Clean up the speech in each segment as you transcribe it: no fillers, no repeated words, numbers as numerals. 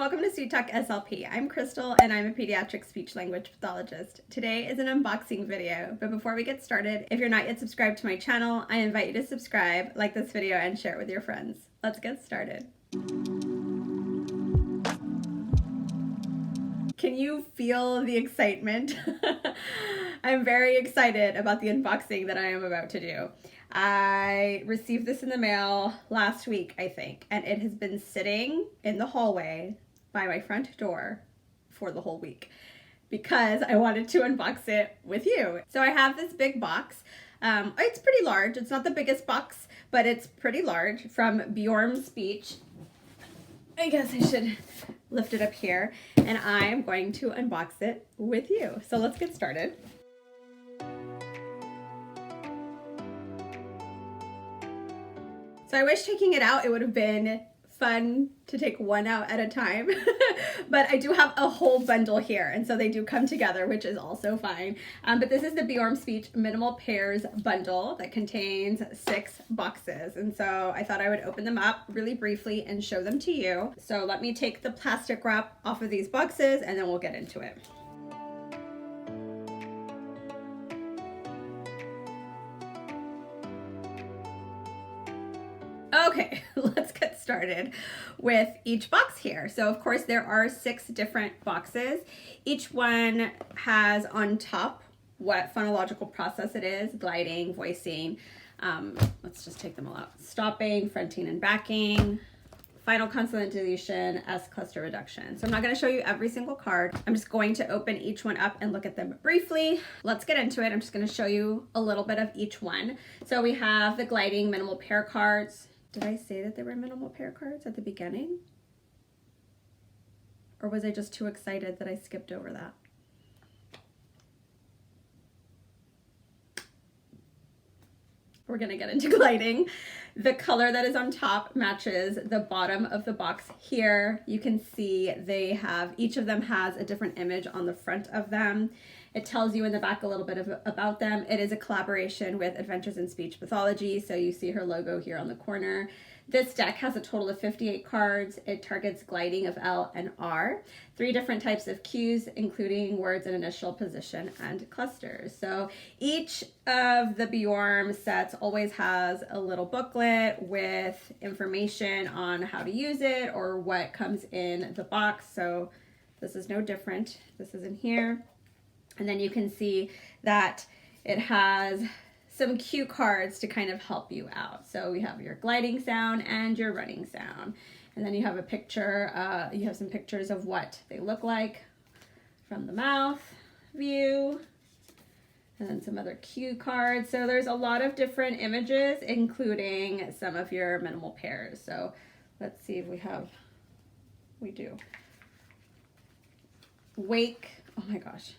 Welcome to Sweet Talk SLP. I'm Krystle and I'm a pediatric speech language pathologist. Today is an unboxing video, but before we get started, if you're not yet subscribed to my channel, I invite you to subscribe, like this video, and share it with your friends. Let's get started. Can you feel the excitement? I'm very excited about the unboxing that I am about to do. I received this in the mail last week, I think, and it has been sitting in the hallway by my front door for the whole week because I wanted to unbox it with you. So I have this big box. It's pretty large. It's not the biggest box, but it's pretty large, from Bjoremspeech. I guess I should lift it up here, and I'm going to unbox it with you. So let's get started. So I wish taking it out, it would have been fun to take one out at a time, but I do have a whole bundle here, and so they do come together, which is also fine. But this is the Bjoremspeech Minimal Pairs bundle that contains 6 boxes, and so I thought I would open them up really briefly and show them to you. So let me take the plastic wrap off of these boxes and then we'll get into it. Okay, let's get started with each box here. So of course there are 6 different boxes. Each one has on top what phonological process it is: gliding, voicing, let's just take them all out. Stopping, fronting and backing, final consonant deletion, S cluster reduction. So I'm not going to show you every single card. I'm just going to open each one up and look at them briefly. Let's get into it. I'm just going to show you a little bit of each one. So we have the gliding minimal pair cards. Did I say that they were minimal pair cards at the beginning? Or was I just too excited that I skipped over that? We're gonna get into gliding. The color that is on top matches the bottom of the box here. You can see they have, each of them has a different image on the front of them. It tells you in the back a little bit about them. It is a collaboration with Adventures in Speech Pathology, so you see her logo here on the corner. This deck has a total of 58 cards. It targets gliding of L and R, 3 different types of cues, including words and initial, position, and clusters. So each of the Bjorem sets always has a little booklet with information on how to use it or what comes in the box. So this is no different. This is in here. And then you can see that it has some cue cards to kind of help you out. So we have your gliding sound and your running sound. And then you have a picture, you have some pictures of what they look like from the mouth view, and then some other cue cards. So there's a lot of different images, including some of your minimal pairs. So let's see if we do. Wake, oh my gosh.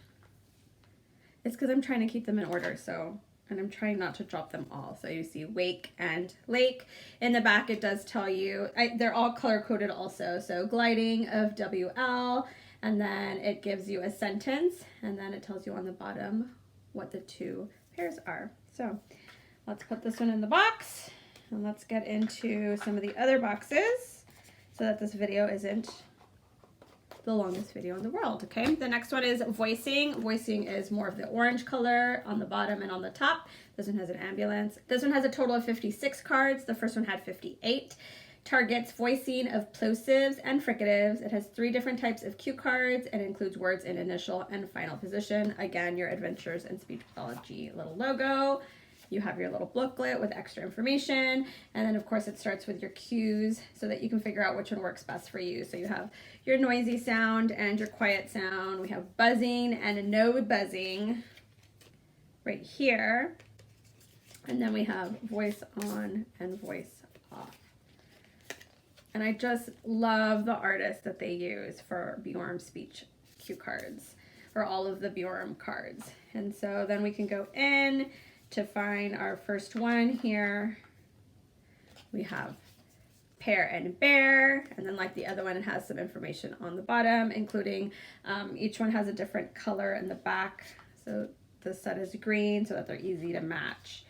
It's because I'm trying to keep them in order, and I'm trying not to drop them all. So you see wake and lake. In the back it does tell you, they're all color coded also. So gliding of WL, and then it gives you a sentence, and then it tells you on the bottom what the 2 pairs are. So let's put this one in the box, and let's get into some of the other boxes so that this video isn't the longest video in the world. Okay, the next one is voicing. Voicing is more of the orange color on the bottom and on the top. This one has an ambulance. This one has a total of 56 cards. The first one had 58. Targets voicing of plosives and fricatives. It has 3 different types of cue cards and includes words in initial and final position. Again, your Adventures in Speech Pathology little logo. You have your little booklet with extra information, and then of course it starts with your cues so that you can figure out which one works best for you. So you have your noisy sound and your quiet sound. We have buzzing and no buzzing right here, and then we have voice on and voice off. And I just love the artist that they use for Bjoremspeech cue cards, or all of the Bjorem cards. And so then we can go in to find our first one here. We have pair and bear, and then like the other one, it has some information on the bottom, including each one has a different color in the back. So the set is green so that they're easy to match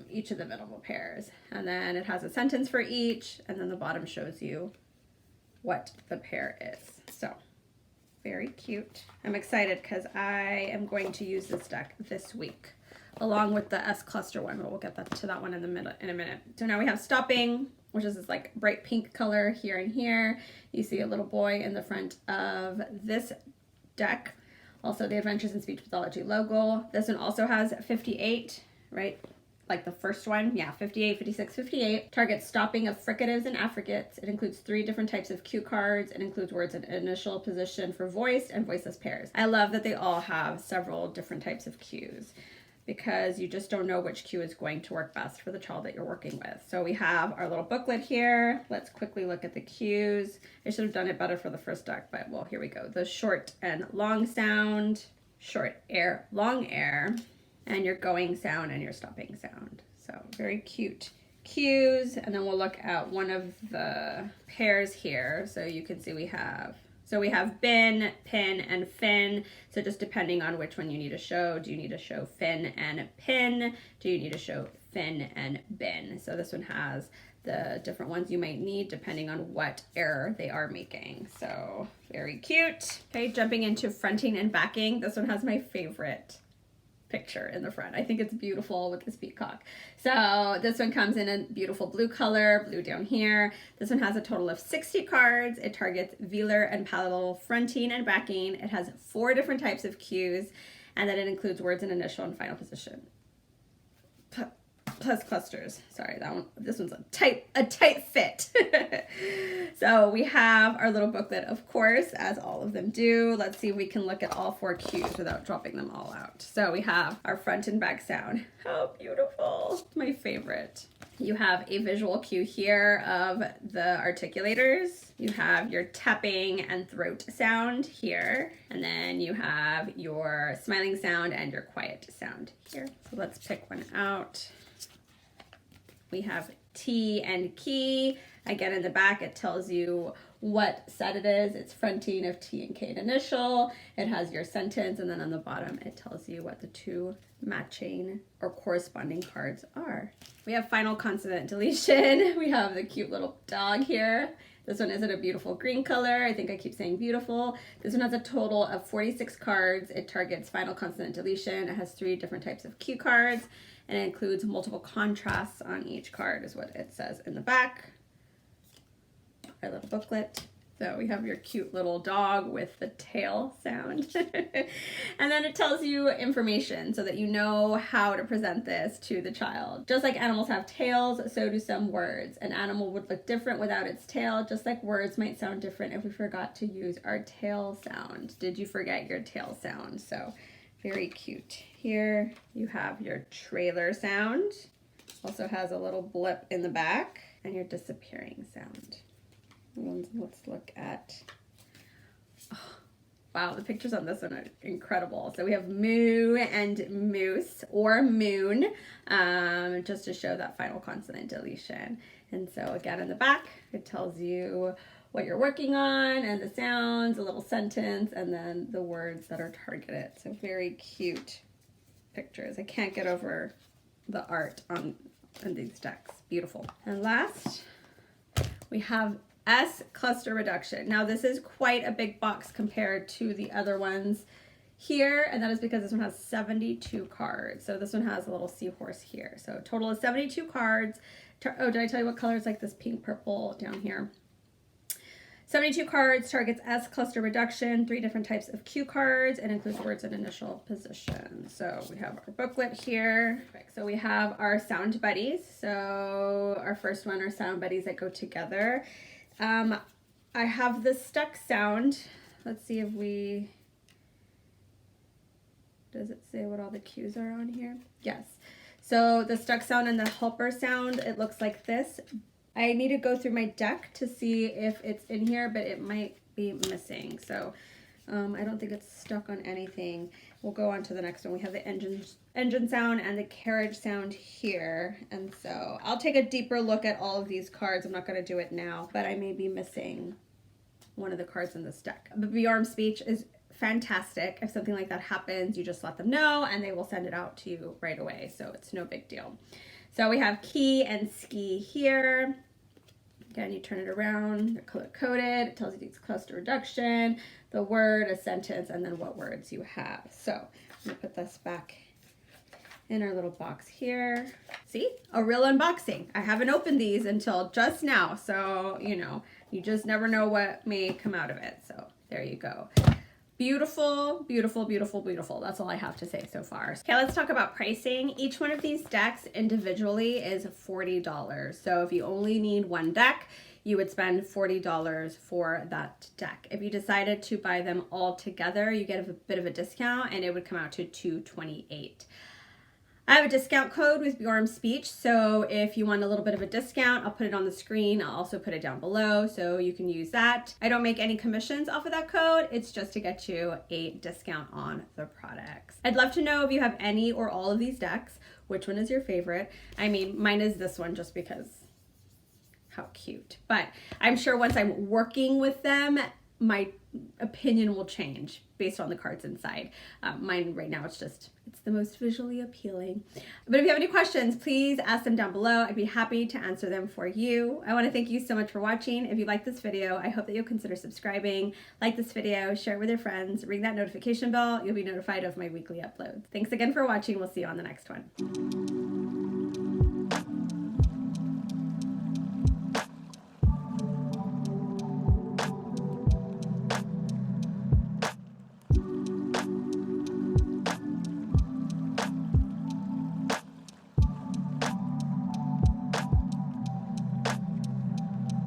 each of the minimal pairs. And then it has a sentence for each, and then the bottom shows you what the pair is. So very cute. I'm excited because I am going to use this deck this week along with the S cluster one, but we'll get to that one in a minute. So now we have stopping, which is this like bright pink color here and here. You see a little boy in the front of this deck. Also the Adventures in Speech Pathology logo. This one also has 58, right? Like the first one, yeah, 58, 56, 58. Targets stopping of fricatives and affricates. It includes 3 different types of cue cards. It includes words in initial position for voiced and voiceless pairs. I love that they all have several different types of cues, because you just don't know which cue is going to work best for the child that you're working with. So we have our little booklet here. Let's quickly look at the cues. I should have done it better for the first deck, but well, here we go. The short and long sound, short air, long air, and your going sound and your stopping sound. So very cute cues. And then we'll look at one of the pairs here. So you can see we have bin, pin, and fin. So just depending on which one you need to show, do you need to show fin and pin? Do you need to show fin and bin? So this one has the different ones you might need depending on what error they are making. So very cute. Okay, jumping into fronting and backing. This one has my favorite picture in the front. I think it's beautiful with this peacock. So this one comes in a beautiful blue color, blue down here. This one has a total of 60 cards. It targets velar and palatal fronting and backing. It has 4 different types of cues, and then it includes words in initial and final position. Plus clusters. Sorry, this one's a tight fit. So we have our little booklet, of course, as all of them do. Let's see if we can look at all 4 cues without dropping them all out. So we have our front and back sound. How beautiful. My favorite. You have a visual cue here of the articulators. You have your tapping and throat sound here. And then you have your smiling sound and your quiet sound here. So let's pick one out. We have T and key. Again, in the back, it tells you what set it is. It's fronting of T and K and initial. It has your sentence, and then on the bottom, it tells you what the 2 matching or corresponding cards are. We have final consonant deletion. We have the cute little dog here. This one isn't a beautiful green color. I think I keep saying beautiful. This one has a total of 46 cards. It targets final consonant deletion. It has 3 different types of cue cards, and it includes multiple contrasts on each card is what it says in the back. Our little booklet. So we have your cute little dog with the tail sound. And then it tells you information so that you know how to present this to the child. Just like animals have tails, so do some words. An animal would look different without its tail, just like words might sound different if we forgot to use our tail sound. Did you forget your tail sound? So very cute. Here you have your trailer sound. Also has a little blip in the back, and your disappearing sound. Let's look at, oh, wow, the pictures on this one are incredible. So we have moo and moose or moon, just to show that final consonant deletion. And so again, in the back, it tells you what you're working on and the sounds, a little sentence, and then the words that are targeted. So very cute pictures. I can't get over the art on these decks. Beautiful. And last, we have S cluster reduction. Now this is quite a big box compared to the other ones here, and that is because this one has 72 cards. So this one has a little seahorse here. So total is 72 cards. Oh, did I tell you what colors? Like this pink purple down here. 72 cards, targets S cluster reduction, 3 different types of cue cards, and includes words in initial position. So we have our booklet here. So we have our sound buddies. So our first one are sound buddies that go together. I have the stuck sound. Let's see if does it say what all the cues are on here? Yes. So the stuck sound and the helper sound, it looks like this. I need to go through my deck to see if it's in here, but it might be missing. So I don't think it's stuck on anything. We'll go on to the next one. We have the engine sound and the carriage sound here. And so I'll take a deeper look at all of these cards. I'm not going to do it now, but I may be missing one of the cards in this deck. The Bjorem speech is fantastic. If something like that happens, you just let them know and they will send it out to you right away. So it's no big deal. So we have key and ski here. Again, you turn it around, they're color-coded, it tells you the cluster reduction, the word, a sentence, and then what words you have. So I'm gonna put this back in our little box here. See, a real unboxing. I haven't opened these until just now, so you know, you just never know what may come out of it. So there you go. Beautiful, beautiful, beautiful, beautiful. That's all I have to say so far. Okay, let's talk about pricing. Each one of these decks individually is $40. So if you only need one deck, you would spend $40 for that deck. If you decided to buy them all together, you get a bit of a discount and it would come out to $228. I have a discount code with bjoremspeech, so if you want a little bit of a discount, I'll put it on the screen. I'll also put it down below, so you can use that. I don't make any commissions off of that code. It's just to get you a discount on the products. I'd love to know if you have any or all of these decks. Which one is your favorite? I mean, mine is this one just because how cute. But I'm sure once I'm working with them, my opinion will change based on the cards inside. Mine right now, it's the most visually appealing. But if you have any questions, please ask them down below. I'd be happy to answer them for you. I want to thank you so much for watching. If you like this video, I hope that you'll consider subscribing, like this video, share it with your friends, ring that notification bell. You'll be notified of my weekly uploads. Thanks again for watching. We'll see you on the next one.